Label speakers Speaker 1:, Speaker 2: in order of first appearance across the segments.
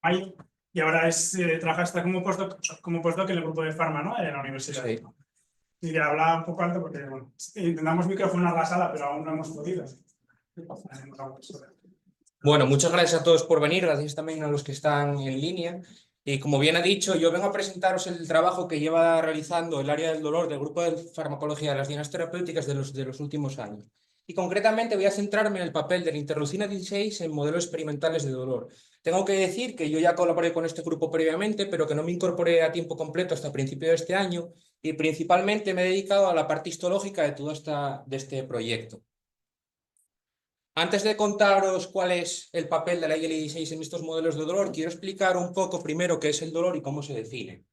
Speaker 1: Ahí, y ahora trabaja como postdoc en el grupo de Pharma, ¿no? En la universidad.
Speaker 2: Sí.
Speaker 1: Y habla un poco alto porque bueno, intentamos microfonar la sala, pero aún no hemos podido.
Speaker 2: Bueno, muchas gracias a todos por venir, gracias también a los que están en línea. Y como bien ha dicho, yo vengo a presentaros el trabajo que lleva realizando el área del dolor del grupo de farmacología de las dianas terapéuticas de los últimos años. Y concretamente voy a centrarme en el papel de la interleucina 16 en modelos experimentales de dolor. Tengo que decir que yo ya colaboré con este grupo previamente, pero que no me incorporé a tiempo completo hasta principios de este año y principalmente me he dedicado a la parte histológica de todo este proyecto. Antes de contaros cuál es el papel de la IL-16 en estos modelos de dolor, quiero explicar un poco primero qué es el dolor y cómo se define.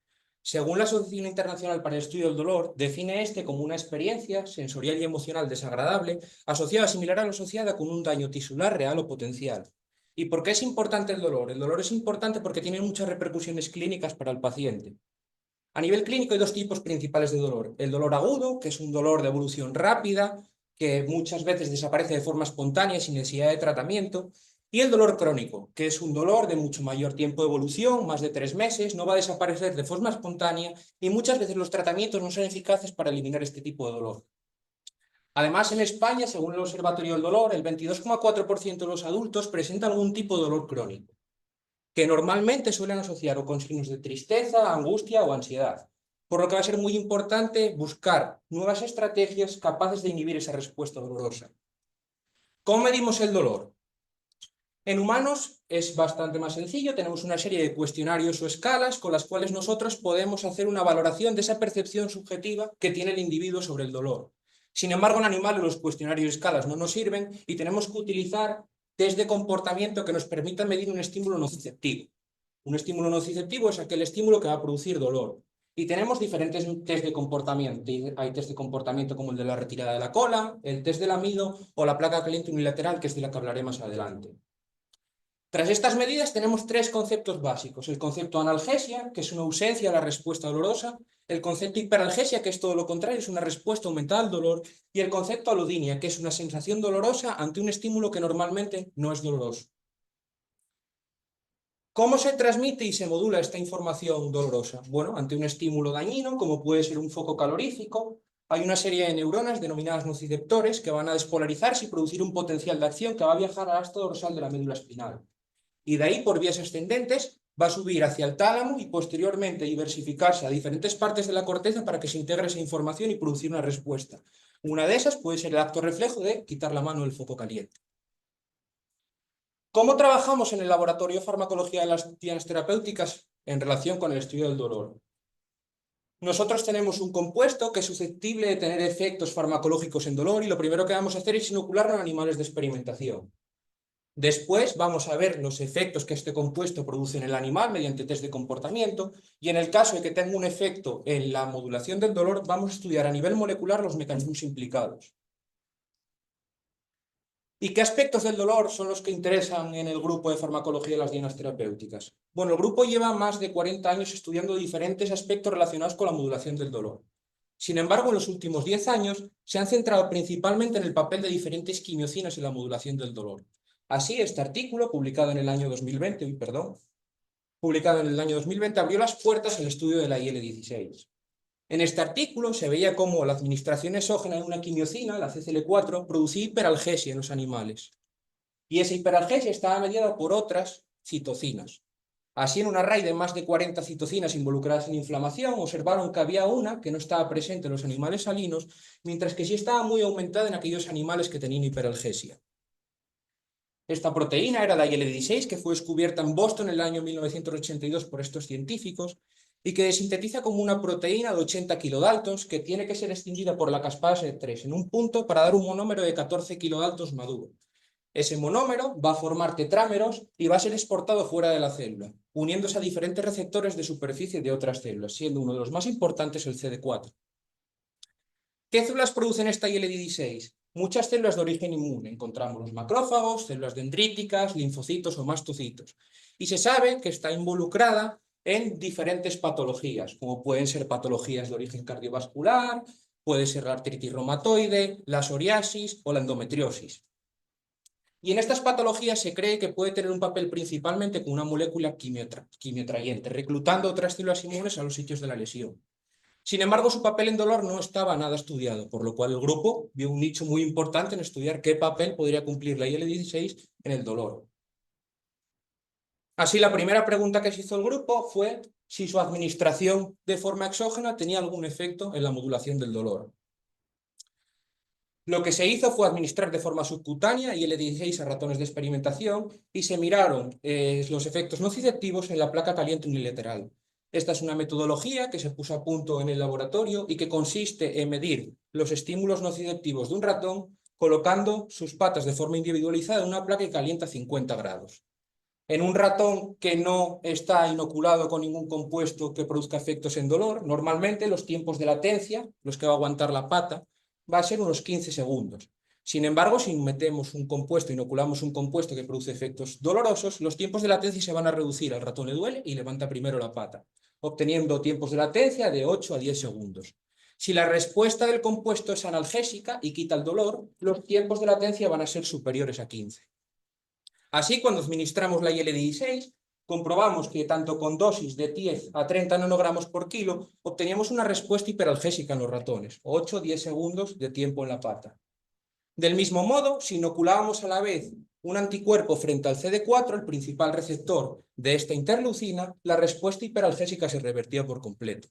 Speaker 2: Según la Asociación Internacional para el Estudio del Dolor, define este como una experiencia sensorial y emocional desagradable asociada similar a la asociada con un daño tisular real o potencial. ¿Y por qué es importante el dolor? El dolor es importante porque tiene muchas repercusiones clínicas para el paciente. A nivel clínico hay dos tipos principales de dolor. El dolor agudo, que es un dolor de evolución rápida, que muchas veces desaparece de forma espontánea sin necesidad de tratamiento, y el dolor crónico, que es un dolor de mucho mayor tiempo de evolución, más de 3 meses, no va a desaparecer de forma espontánea y muchas veces los tratamientos no son eficaces para eliminar este tipo de dolor. Además, en España, según el Observatorio del Dolor, el 22,4% de los adultos presenta algún tipo de dolor crónico, que normalmente suelen asociar o con signos de tristeza, angustia o ansiedad, por lo que va a ser muy importante buscar nuevas estrategias capaces de inhibir esa respuesta dolorosa. ¿Cómo medimos el dolor? En humanos es bastante más sencillo, tenemos una serie de cuestionarios o escalas con las cuales nosotros podemos hacer una valoración de esa percepción subjetiva que tiene el individuo sobre el dolor. Sin embargo, en animales los cuestionarios y escalas no nos sirven y tenemos que utilizar test de comportamiento que nos permitan medir un estímulo nociceptivo. Un estímulo nociceptivo es aquel estímulo que va a producir dolor. Y tenemos diferentes test de comportamiento. Hay test de comportamiento como el de la retirada de la cola, el test del amido o la placa caliente unilateral, que es de la que hablaré más adelante. Tras estas medidas tenemos 3 conceptos básicos. El concepto analgesia, que es una ausencia a la respuesta dolorosa. El concepto hiperalgesia, que es todo lo contrario, es una respuesta aumentada al dolor. Y el concepto alodinia, que es una sensación dolorosa ante un estímulo que normalmente no es doloroso. ¿Cómo se transmite y se modula esta información dolorosa? Bueno, ante un estímulo dañino, como puede ser un foco calorífico, hay una serie de neuronas denominadas nociceptores que van a despolarizarse y producir un potencial de acción que va a viajar al asta dorsal de la médula espinal. Y de ahí, por vías ascendentes, va a subir hacia el tálamo y posteriormente diversificarse a diferentes partes de la corteza para que se integre esa información y producir una respuesta. Una de esas puede ser el acto reflejo de quitar la mano del foco caliente. ¿Cómo trabajamos en el laboratorio de farmacología de las dianas terapéuticas en relación con el estudio del dolor? Nosotros tenemos un compuesto que es susceptible de tener efectos farmacológicos en dolor y lo primero que vamos a hacer es inocularlo en animales de experimentación. Después vamos a ver los efectos que este compuesto produce en el animal mediante test de comportamiento y en el caso de que tenga un efecto en la modulación del dolor vamos a estudiar a nivel molecular los mecanismos implicados. ¿Y qué aspectos del dolor son los que interesan en el grupo de farmacología de las dianas terapéuticas? Bueno, el grupo lleva más de 40 años estudiando diferentes aspectos relacionados con la modulación del dolor. Sin embargo, en los últimos 10 años se han centrado principalmente en el papel de diferentes quimiocinas en la modulación del dolor. Así, este artículo, publicado en el año 2020, abrió las puertas al estudio de la IL-16. En este artículo se veía cómo la administración exógena de una quimiocina, la CCL4, producía hiperalgesia en los animales. Y esa hiperalgesia estaba mediada por otras citocinas. Así, en un array de más de 40 citocinas involucradas en inflamación, observaron que había una que no estaba presente en los animales salinos, mientras que sí estaba muy aumentada en aquellos animales que tenían hiperalgesia. Esta proteína era la IL-16, que fue descubierta en Boston en el año 1982 por estos científicos y que sintetiza como una proteína de 80 kilodaltons que tiene que ser extinguida por la caspase 3 en un punto para dar un monómero de 14 kilodaltons maduro. Ese monómero va a formar tetrámeros y va a ser exportado fuera de la célula, uniéndose a diferentes receptores de superficie de otras células, siendo uno de los más importantes el CD4. ¿Qué células producen esta IL-16? Muchas células de origen inmune. Encontramos los macrófagos, células dendríticas, linfocitos o mastocitos. Y se sabe que está involucrada en diferentes patologías, como pueden ser patologías de origen cardiovascular, puede ser la artritis reumatoide, la psoriasis o la endometriosis. Y en estas patologías se cree que puede tener un papel principalmente con una molécula quimiotrayente, reclutando otras células inmunes a los sitios de la lesión. Sin embargo, su papel en dolor no estaba nada estudiado, por lo cual el grupo vio un nicho muy importante en estudiar qué papel podría cumplir la IL-16 en el dolor. Así, la primera pregunta que se hizo el grupo fue si su administración de forma exógena tenía algún efecto en la modulación del dolor. Lo que se hizo fue administrar de forma subcutánea IL-16 a ratones de experimentación y se miraron los efectos nociceptivos en la placa caliente unilateral. Esta es una metodología que se puso a punto en el laboratorio y que consiste en medir los estímulos nociceptivos de un ratón colocando sus patas de forma individualizada en una placa que calienta a 50 grados. En un ratón que no está inoculado con ningún compuesto que produzca efectos en dolor, normalmente los tiempos de latencia, los que va a aguantar la pata, va a ser unos 15 segundos. Sin embargo, si metemos un compuesto, inoculamos un compuesto que produce efectos dolorosos, los tiempos de latencia se van a reducir, al ratón le duele y levanta primero la pata, obteniendo tiempos de latencia de 8 a 10 segundos. Si la respuesta del compuesto es analgésica y quita el dolor, los tiempos de latencia van a ser superiores a 15. Así, cuando administramos la IL-16, comprobamos que tanto con dosis de 10 a 30 nanogramos por kilo, obteníamos una respuesta hiperalgésica en los ratones, 8 o 10 segundos de tiempo en la pata. Del mismo modo, si inoculábamos a la vez un anticuerpo frente al CD4, el principal receptor de esta interleucina, la respuesta hiperalgésica se revertía por completo.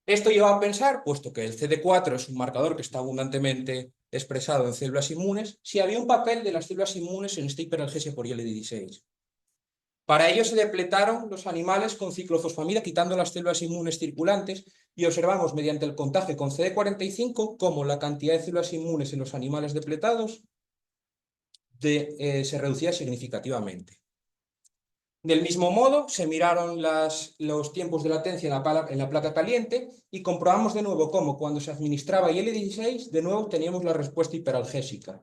Speaker 2: Esto lleva a pensar, puesto que el CD4 es un marcador que está abundantemente expresado en células inmunes, si había un papel de las células inmunes en esta hiperalgesia por IL-16. Para ello se depletaron los animales con ciclofosfamida quitando las células inmunes circulantes y observamos mediante el contagio con CD45 cómo la cantidad de células inmunes en los animales depletados se reducía significativamente. Del mismo modo, se miraron los tiempos de latencia en la placa caliente y comprobamos de nuevo cómo cuando se administraba IL-16, de nuevo teníamos la respuesta hiperalgésica.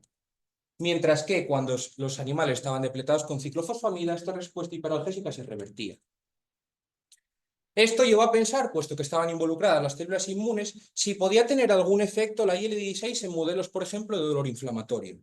Speaker 2: Mientras que cuando los animales estaban depletados con ciclofosfamida, esta respuesta hiperalgésica se revertía. Esto llevó a pensar, puesto que estaban involucradas las células inmunes, si podía tener algún efecto la IL-16 en modelos, por ejemplo, de dolor inflamatorio.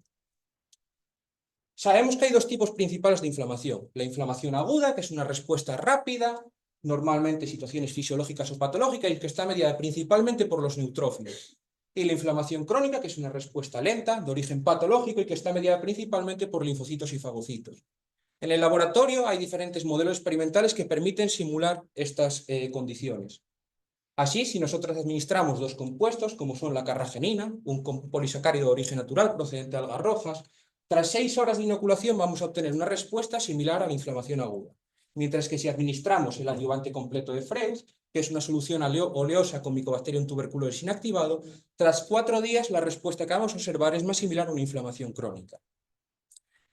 Speaker 2: Sabemos que hay dos tipos principales de inflamación. La inflamación aguda, que es una respuesta rápida, normalmente situaciones fisiológicas o patológicas, y que está mediada principalmente por los neutrófilos. Y la inflamación crónica, que es una respuesta lenta, de origen patológico y que está mediada principalmente por linfocitos y fagocitos. En el laboratorio hay diferentes modelos experimentales que permiten simular estas condiciones. Así, si nosotros administramos dos compuestos, como son la carragenina, un polisacárido de origen natural procedente de algas rojas, tras 6 horas de inoculación vamos a obtener una respuesta similar a la inflamación aguda. Mientras que si administramos el adyuvante completo de Fresh, que es una solución oleosa con Mycobacterium tuberculosis inactivado, tras 4 días la respuesta que vamos a observar es más similar a una inflamación crónica.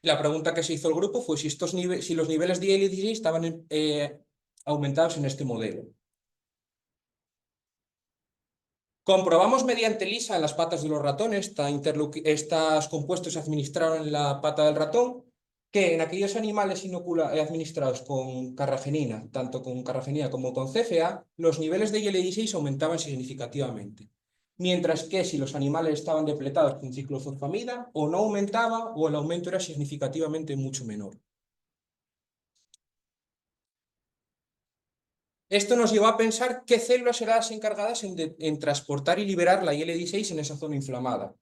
Speaker 2: La pregunta que se hizo el grupo fue si los niveles de IL-16 estaban aumentados en este modelo. Comprobamos mediante ELISA en las patas de los ratones, estos compuestos se administraron en la pata del ratón, que en aquellos animales administrados con carragenina, tanto con carragenina como con CFA, los niveles de IL-16 aumentaban significativamente. Mientras que si los animales estaban depletados con ciclofosfamida, o no aumentaba o el aumento era significativamente mucho menor. Esto nos llevó a pensar qué células eran las encargadas en transportar y liberar la IL-16 en esa zona inflamada.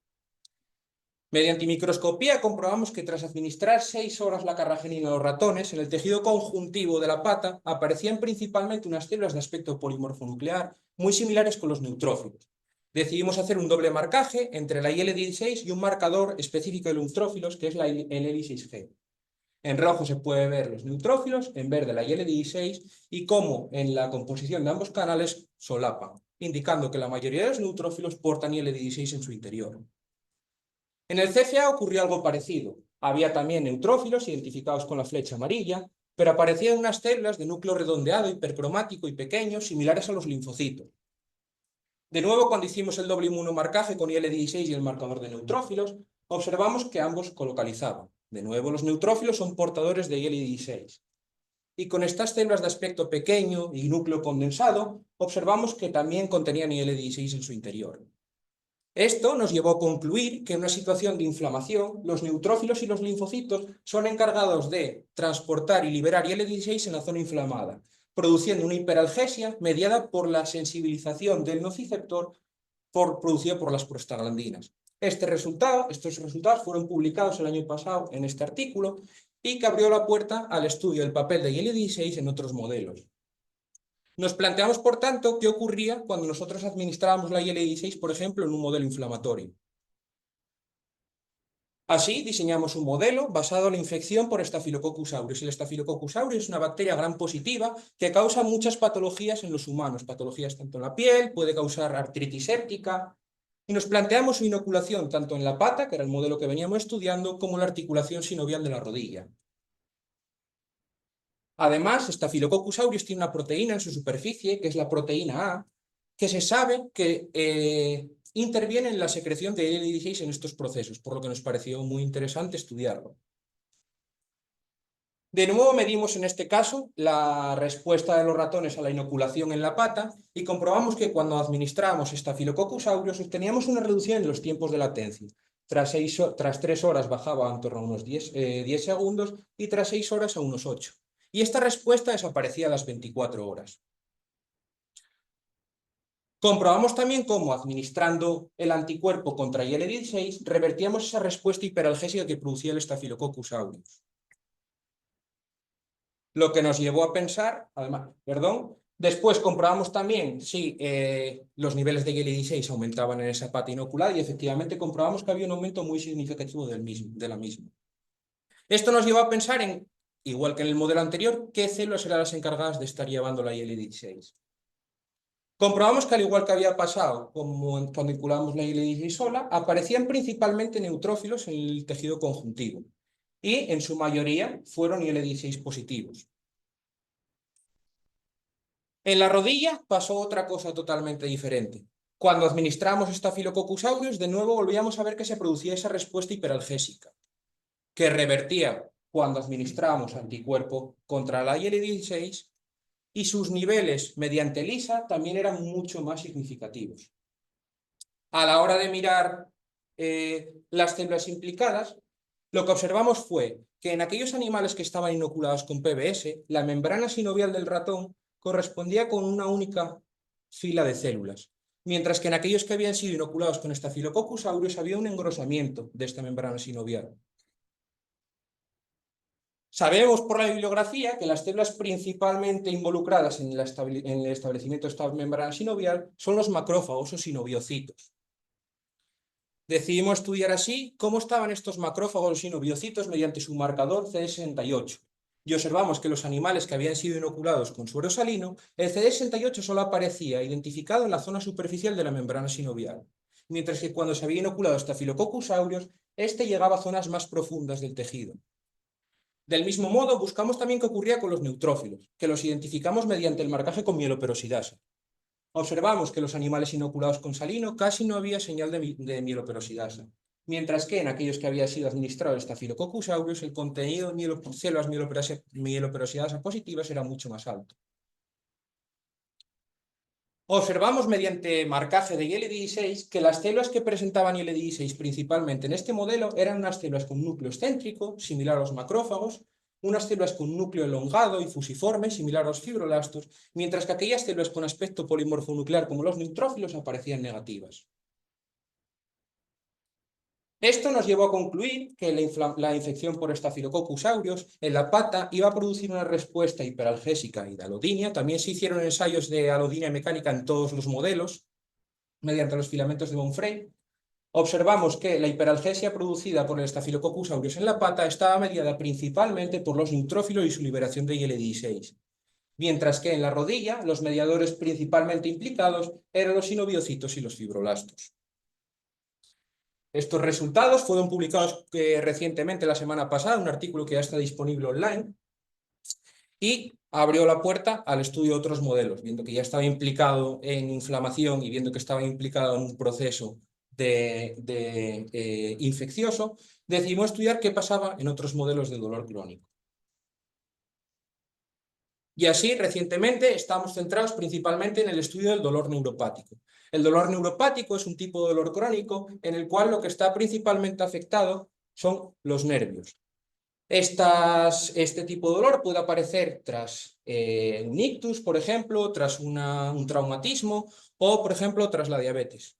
Speaker 2: Mediante microscopía comprobamos que tras administrar 6 horas la carragenina a los ratones, en el tejido conjuntivo de la pata aparecían principalmente unas células de aspecto polimorfonuclear muy similares con los neutrófilos. Decidimos hacer un doble marcaje entre la IL-16 y un marcador específico de neutrófilos, que es el ELI6G. En rojo se puede ver los neutrófilos, en verde la IL-16 y cómo en la composición de ambos canales solapan, indicando que la mayoría de los neutrófilos portan IL-16 en su interior. En el CFA ocurrió algo parecido. Había también neutrófilos identificados con la flecha amarilla, pero aparecían unas células de núcleo redondeado, hipercromático y pequeño, similares a los linfocitos. De nuevo, cuando hicimos el doble inmunomarcaje con IL-16 y el marcador de neutrófilos, observamos que ambos colocalizaban. De nuevo, los neutrófilos son portadores de IL-16. Y con estas células de aspecto pequeño y núcleo condensado, observamos que también contenían IL-16 en su interior. Esto nos llevó a concluir que en una situación de inflamación, los neutrófilos y los linfocitos son encargados de transportar y liberar IL-16 en la zona inflamada, produciendo una hiperalgesia mediada por la sensibilización del nociceptor producida por las prostaglandinas. Estos resultados fueron publicados el año pasado en este artículo y que abrió la puerta al estudio del papel de IL-16 en otros modelos. Nos planteamos, por tanto, qué ocurría cuando nosotros administrábamos la IL-16, por ejemplo, en un modelo inflamatorio. Así, diseñamos un modelo basado en la infección por Staphylococcus aureus. El Staphylococcus aureus es una bacteria gram positiva que causa muchas patologías en los humanos, patologías tanto en la piel, puede causar artritis séptica, y nos planteamos su inoculación tanto en la pata, que era el modelo que veníamos estudiando, como en la articulación sinovial de la rodilla. Además, Staphylococcus aureus tiene una proteína en su superficie, que es la proteína A, que se sabe que interviene en la secreción de IL-16 en estos procesos, por lo que nos pareció muy interesante estudiarlo. De nuevo medimos en este caso la respuesta de los ratones a la inoculación en la pata y comprobamos que cuando administrábamos Staphylococcus aureus obteníamos una reducción en los tiempos de latencia. Tras 3 horas bajaba en torno a unos 10 segundos y tras 6 horas a unos 8. Y esta respuesta desaparecía a las 24 horas. Comprobamos también cómo, administrando el anticuerpo contra IL-16, revertíamos esa respuesta hiperalgésica que producía el Staphylococcus aureus. Lo que nos llevó a pensar, después comprobamos también si los niveles de IL-16 aumentaban en esa pata inoculada y efectivamente comprobamos que había un aumento muy significativo de la misma. Esto nos llevó a pensar en, igual que en el modelo anterior, qué células eran las encargadas de estar llevando la IL-16. Comprobamos que al igual que había pasado como cuando inoculamos la IL-16 sola, aparecían principalmente neutrófilos en el tejido conjuntivo y en su mayoría fueron IL-16 positivos. En la rodilla pasó otra cosa totalmente diferente. Cuando administramos Staphylococcus aureus, de nuevo volvíamos a ver que se producía esa respuesta hiperalgésica, que revertía cuando administrábamos anticuerpo contra la IL-16 y sus niveles mediante ELISA también eran mucho más significativos. A la hora de mirar las células implicadas, lo que observamos fue que en aquellos animales que estaban inoculados con PBS, la membrana sinovial del ratón correspondía con una única fila de células, mientras que en aquellos que habían sido inoculados con Staphylococcus aureus había un engrosamiento de esta membrana sinovial. Sabemos por la bibliografía que las células principalmente involucradas en el establecimiento de esta membrana sinovial son los macrófagos o sinobiocitos. Decidimos estudiar así cómo estaban estos macrófagos o sinobiocitos mediante su marcador CD68. Y observamos que los animales que habían sido inoculados con suero salino, el CD68 solo aparecía identificado en la zona superficial de la membrana sinovial, mientras que cuando se había inoculado Staphylococcus aureus, este llegaba a zonas más profundas del tejido. Del mismo modo, buscamos también qué ocurría con los neutrófilos, que los identificamos mediante el marcaje con mieloperoxidasa. Observamos que los animales inoculados con salino casi no había señal de mieloperoxidasa, mientras que en aquellos que había sido administrado el Staphylococcus aureus el contenido de células mieloperoxidasa positivas era mucho más alto. Observamos mediante marcaje de IL-16 que las células que presentaban IL-16 principalmente en este modelo eran unas células con núcleo excéntrico, similar a los macrófagos, unas células con núcleo elongado y fusiforme, similar a los fibroblastos, mientras que aquellas células con aspecto polimorfonuclear como los neutrófilos aparecían negativas. Esto nos llevó a concluir que la infección por Staphylococcus aureus en la pata iba a producir una respuesta hiperalgésica y de alodinia. También se hicieron ensayos de alodinia mecánica en todos los modelos mediante los filamentos de von Frey. Observamos que la hiperalgesia producida por el Staphylococcus aureus en la pata estaba mediada principalmente por los neutrófilos y su liberación de IL-16, mientras que en la rodilla los mediadores principalmente implicados eran los sinobiocitos y los fibroblastos. Estos resultados fueron publicados recientemente, la semana pasada, un artículo que ya está disponible online y abrió la puerta al estudio de otros modelos, viendo que ya estaba implicado en inflamación y viendo que estaba implicado en un proceso infeccioso, decidimos estudiar qué pasaba en otros modelos de dolor crónico. Y así, recientemente, estamos centrados principalmente en el estudio del dolor neuropático. El dolor neuropático es un tipo de dolor crónico en el cual lo que está principalmente afectado son los nervios. Este tipo de dolor puede aparecer tras un ictus, por ejemplo, tras un traumatismo o, por ejemplo, tras la diabetes.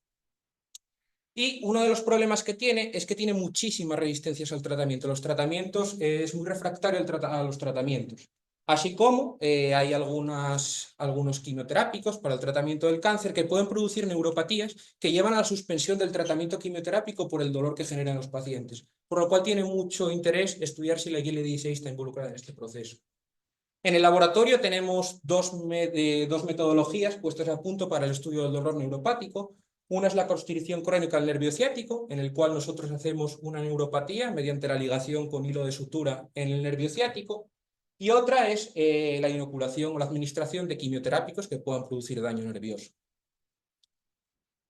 Speaker 2: Y uno de los problemas que tiene es que tiene muchísimas resistencias al tratamiento. Los tratamientos es muy refractario a los tratamientos. Así como hay algunos quimioterápicos para el tratamiento del cáncer que pueden producir neuropatías que llevan a la suspensión del tratamiento quimioterápico por el dolor que generan los pacientes. Por lo cual tiene mucho interés estudiar si la IL-16 está involucrada en este proceso. En el laboratorio tenemos dos metodologías puestas a punto para el estudio del dolor neuropático. Una es la constricción crónica del nervio ciático, en el cual nosotros hacemos una neuropatía mediante la ligación con hilo de sutura en el nervio ciático. Y otra es la inoculación o la administración de quimioterápicos que puedan producir daño nervioso.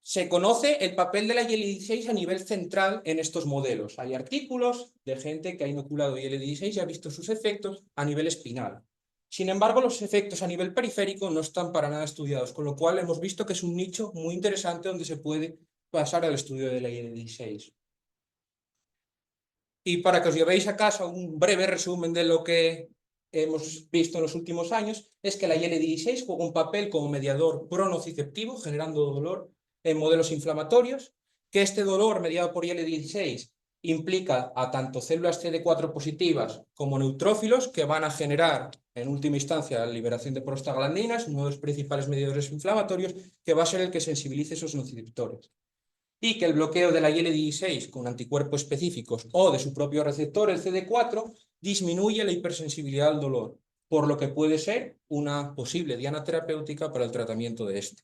Speaker 2: Se conoce el papel de la IL-16 a nivel central en estos modelos. Hay artículos de gente que ha inoculado IL-16 y ha visto sus efectos a nivel espinal. Sin embargo, los efectos a nivel periférico no están para nada estudiados, con lo cual hemos visto que es un nicho muy interesante donde se puede pasar al estudio de la IL-16. Y para que os llevéis a casa un breve resumen de lo que hemos visto en los últimos años, es que la IL-16 juega un papel como mediador pronociceptivo, generando dolor en modelos inflamatorios, que este dolor mediado por IL-16 implica a tanto células CD4 positivas como neutrófilos que van a generar en última instancia la liberación de prostaglandinas, uno de los principales mediadores inflamatorios, que va a ser el que sensibilice esos nociceptores. Y que el bloqueo de la IL-16 con anticuerpos específicos o de su propio receptor, el CD4, disminuye la hipersensibilidad al dolor, por lo que puede ser una posible diana terapéutica para el tratamiento de este.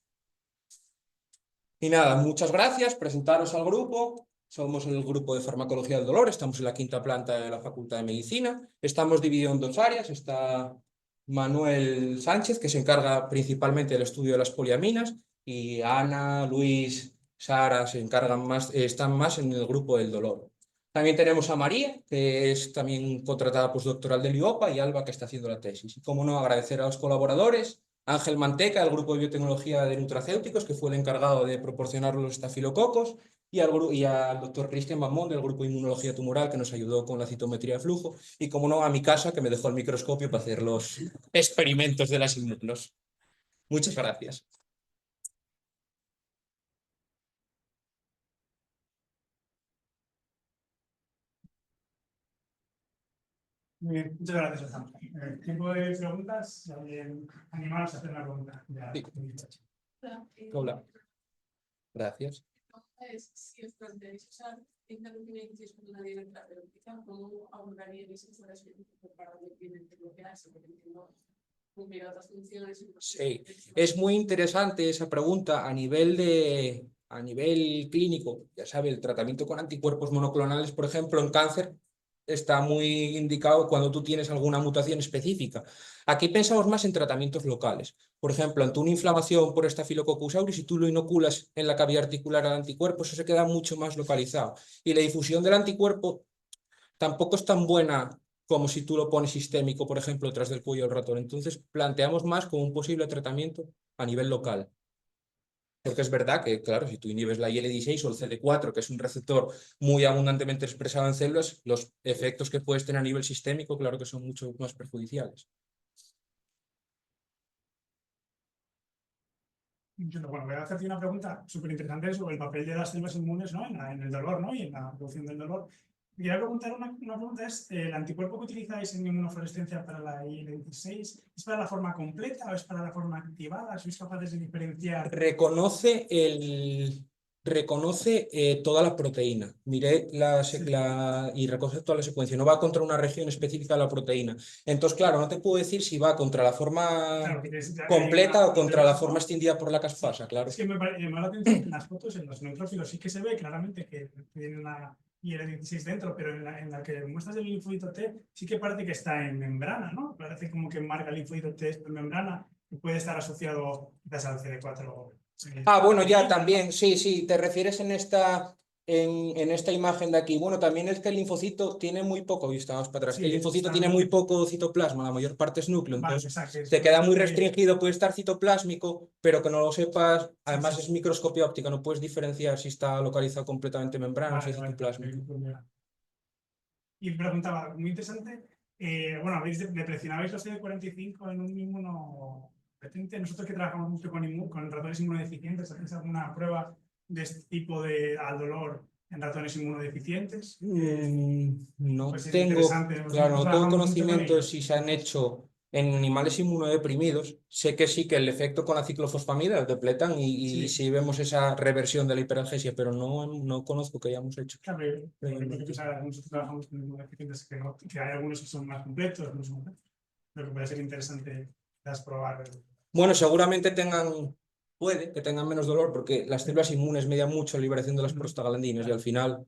Speaker 2: Y nada, muchas gracias, presentaros al grupo. Somos el grupo de farmacología del dolor, estamos en la 5ª planta de la Facultad de Medicina. Estamos divididos en 2 áreas, está Manuel Sánchez, que se encarga principalmente del estudio de las poliaminas, y Ana, Luis, Sara se encargan más, están más en el grupo del dolor. También tenemos a María, que es también contratada postdoctoral del IOPA, y Alba, que está haciendo la tesis. Y como no, agradecer a los colaboradores, Ángel Manteca, del grupo de biotecnología de nutracéuticos, que fue el encargado de proporcionar los estafilococos, y al doctor Cristian Mamón, del grupo de inmunología tumoral, que nos ayudó con la citometría de flujo, y como no, a mi casa, que me dejó el microscopio para hacer los experimentos de las inmunos. Muchas gracias.
Speaker 1: Muy bien, muchas gracias, Osama. Tiempo de preguntas. Animaros a hacer una pregunta.
Speaker 2: Sí. Hola. Gracias.
Speaker 3: Si os planteáis usar IL-16 como una diana terapéutica, ¿cómo abordaríais esa por parte de bloquearse? Porque entiendo cumplir otras funciones.
Speaker 2: Sí, es muy interesante esa pregunta a nivel clínico. Ya sabe, el tratamiento con anticuerpos monoclonales, por ejemplo, en cáncer, está muy indicado cuando tú tienes alguna mutación específica. Aquí pensamos más en tratamientos locales. Por ejemplo, ante una inflamación por Staphylococcus aureus, si tú lo inoculas en la cavidad articular al anticuerpo, eso se queda mucho más localizado. Y la difusión del anticuerpo tampoco es tan buena como si tú lo pones sistémico, por ejemplo, detrás del cuello del ratón. Entonces, planteamos más como un posible tratamiento a nivel local. Porque es verdad que, claro, si tú inhibes la IL-16 o el CD4, que es un receptor muy abundantemente expresado en células, los efectos que puedes tener a nivel sistémico, claro que son mucho más perjudiciales.
Speaker 1: Bueno, voy a hacerte una pregunta súper interesante sobre el papel de las células inmunes, ¿no? en el dolor, ¿no? Y en la producción del dolor. Quería preguntar una pregunta es, ¿el anticuerpo que utilizáis en inmunofluorescencia para la IL-16 es para la forma completa o es para la forma activada? ¿Sois capaces de diferenciar?
Speaker 2: Reconoce toda la proteína. Miré y reconoce toda la secuencia. No va contra una región específica de la proteína. Entonces, claro, no te puedo decir si va contra la forma completa o contra la forma extendida por la caspasa, claro.
Speaker 1: Es que me llamó la atención en las fotos, en los neutrófilos, sí que se ve claramente que tiene una IL-16 dentro, pero en la que muestras el linfocito T, sí que parece que está en membrana, ¿no? Parece como que marca el linfocito T en membrana y puede estar asociado quizás al CD4.
Speaker 2: Bueno, ya también, sí, te refieres en esta en esta imagen de aquí. Bueno, también es que el linfocito tiene muy poco, y estamos para atrás,
Speaker 1: Sí,
Speaker 2: el linfocito
Speaker 1: está
Speaker 2: tiene
Speaker 1: muy-
Speaker 2: muy poco citoplasma, la mayor parte es núcleo,
Speaker 1: Vale,
Speaker 2: entonces
Speaker 1: exacto.
Speaker 2: te queda muy restringido, puede estar citoplásmico, pero que no lo sepas, además
Speaker 1: sí.
Speaker 2: es microscopía óptica, no puedes diferenciar si está localizado completamente en membrana o si es
Speaker 1: Vale,
Speaker 2: citoplásmico.
Speaker 1: Y preguntaba, muy interesante, bueno, deprecionabais los CD45 en un inmuno potente. Nosotros que trabajamos mucho con ratones inmunodeficientes, ¿hacéis alguna prueba de este tipo al dolor en ratones inmunodeficientes?
Speaker 2: No
Speaker 1: Pues es
Speaker 2: tengo,
Speaker 1: interesante.
Speaker 2: claro,
Speaker 1: Nosotros
Speaker 2: no tengo
Speaker 1: trabajamos mucho con
Speaker 2: conocimiento de
Speaker 1: ellos.
Speaker 2: si se han hecho en animales inmunodeprimidos. Sé que sí, que el efecto con la ciclofosfamida el depletan y
Speaker 1: Sí,
Speaker 2: sí vemos esa reversión de la hiperalgesia, pero no conozco que hayamos hecho.
Speaker 1: claro, nosotros trabajamos con inmunodeficientes que hay algunos que son más completos, otros son completos. Lo que puede ser interesante es probar.
Speaker 2: Bueno, seguramente puede que tengan menos dolor porque las células inmunes median mucho la liberación de las prostaglandinas y al final,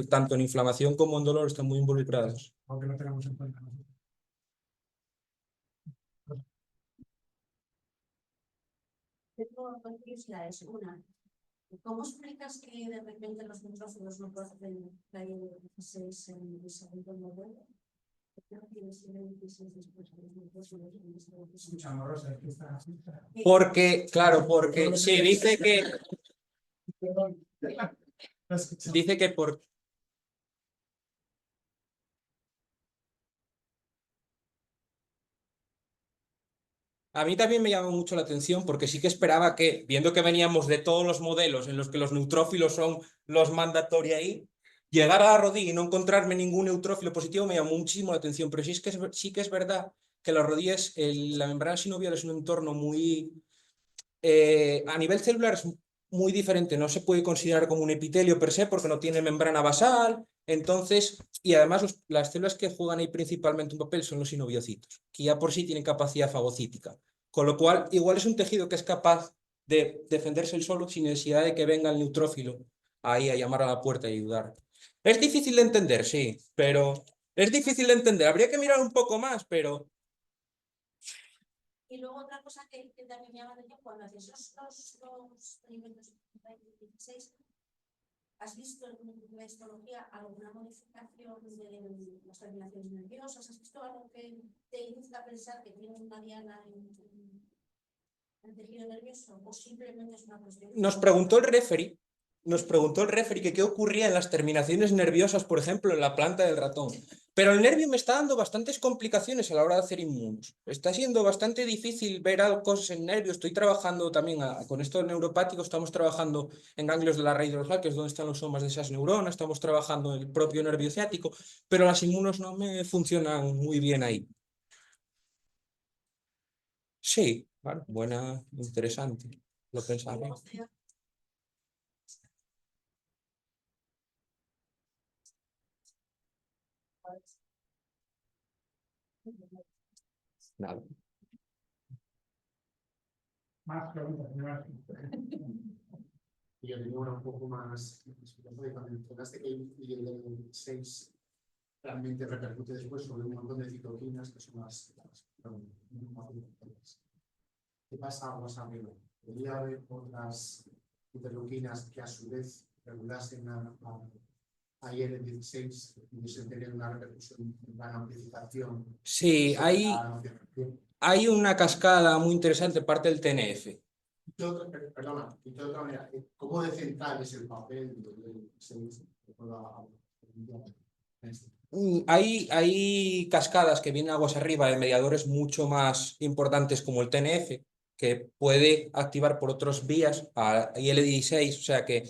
Speaker 2: tanto en inflamación como en dolor, están muy involucradas.
Speaker 1: Aunque no tenemos en cuenta.
Speaker 4: Tengo dos curiosidades. Una, ¿cómo explicas que de repente los neutrófilos no producen la IL-16 en el segundo modelo? ¿Por qué no tienes IL-16 después de los neutrófilos en el segundo modelo?
Speaker 1: Escuchamos, Rosa, que está así.
Speaker 2: Porque, claro, porque sí, dice que por... A mí también me llamó mucho la atención porque sí que esperaba que, viendo que veníamos de todos los modelos en los que los neutrófilos son los mandatorios ahí, llegar a la rodilla y no encontrarme ningún neutrófilo positivo me llamó muchísimo la atención. Pero sí que es verdad que las rodillas, la membrana sinovial es un entorno muy... a nivel celular es muy diferente, no se puede considerar como un epitelio per se porque no tiene membrana basal, entonces, y además las células que juegan ahí principalmente un papel son los sinoviocitos, que ya por sí tienen capacidad fagocítica, con lo cual igual es un tejido que es capaz de defenderse el solo sin necesidad de que venga el neutrófilo ahí a llamar a la puerta y ayudar. Es difícil de entender, sí, pero es difícil de entender, habría que mirar un poco más, pero...
Speaker 4: Y luego otra cosa que también me llama la atención, cuando haces los experimentos de 16, ¿has visto en la histología alguna modificación de las terminaciones nerviosas? ¿Has visto algo que te induce a pensar que tiene una diana en el tejido nervioso? ¿O simplemente es una cuestión?
Speaker 2: Nos preguntó el referee que qué ocurría en las terminaciones nerviosas, por ejemplo, en la planta del ratón. Pero el nervio me está dando bastantes complicaciones a la hora de hacer inmunos. Está siendo bastante difícil ver cosas en nervio. Estoy trabajando también con esto neuropático, estamos trabajando en ganglios de la raíz dorsal, que es donde están los somas de esas neuronas, estamos trabajando en el propio nervio ciático, pero las inmunos no me funcionan muy bien ahí. Sí, claro, buena, interesante. Lo pensaba. Nada.
Speaker 1: Más preguntas.
Speaker 5: Y yo tengo una un poco más, cuando mencionaste que el 6 realmente repercute después sobre un montón de citoquinas que son ¿qué pasa más arriba? ¿Podría haber otras interleuquinas que a su vez regulasen a IL-16 y pudiesen tener una repercusión en la amplificación?
Speaker 2: Sí, hay una cascada muy interesante, parte del TNF.
Speaker 5: Perdona, y de otra manera, ¿cómo de central es el papel del 6?
Speaker 2: Hay cascadas que vienen aguas arriba de mediadores mucho más importantes como el TNF, que puede activar por otras vías a IL-16, o sea que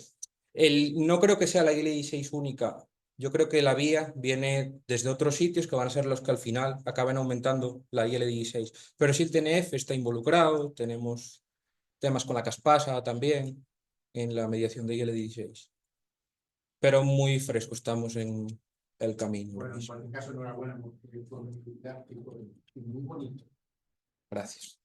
Speaker 2: no creo que sea la IL-16 única. Yo creo que la vía viene desde otros sitios que van a ser los que al final acaben aumentando la IL-16. Pero sí el TNF está involucrado, tenemos temas con la caspasa también en la mediación de IL-16. Pero muy fresco, estamos en el camino.
Speaker 5: Bueno, en cualquier caso, enhorabuena porque fue muy didáctico y muy bonito.
Speaker 2: Gracias.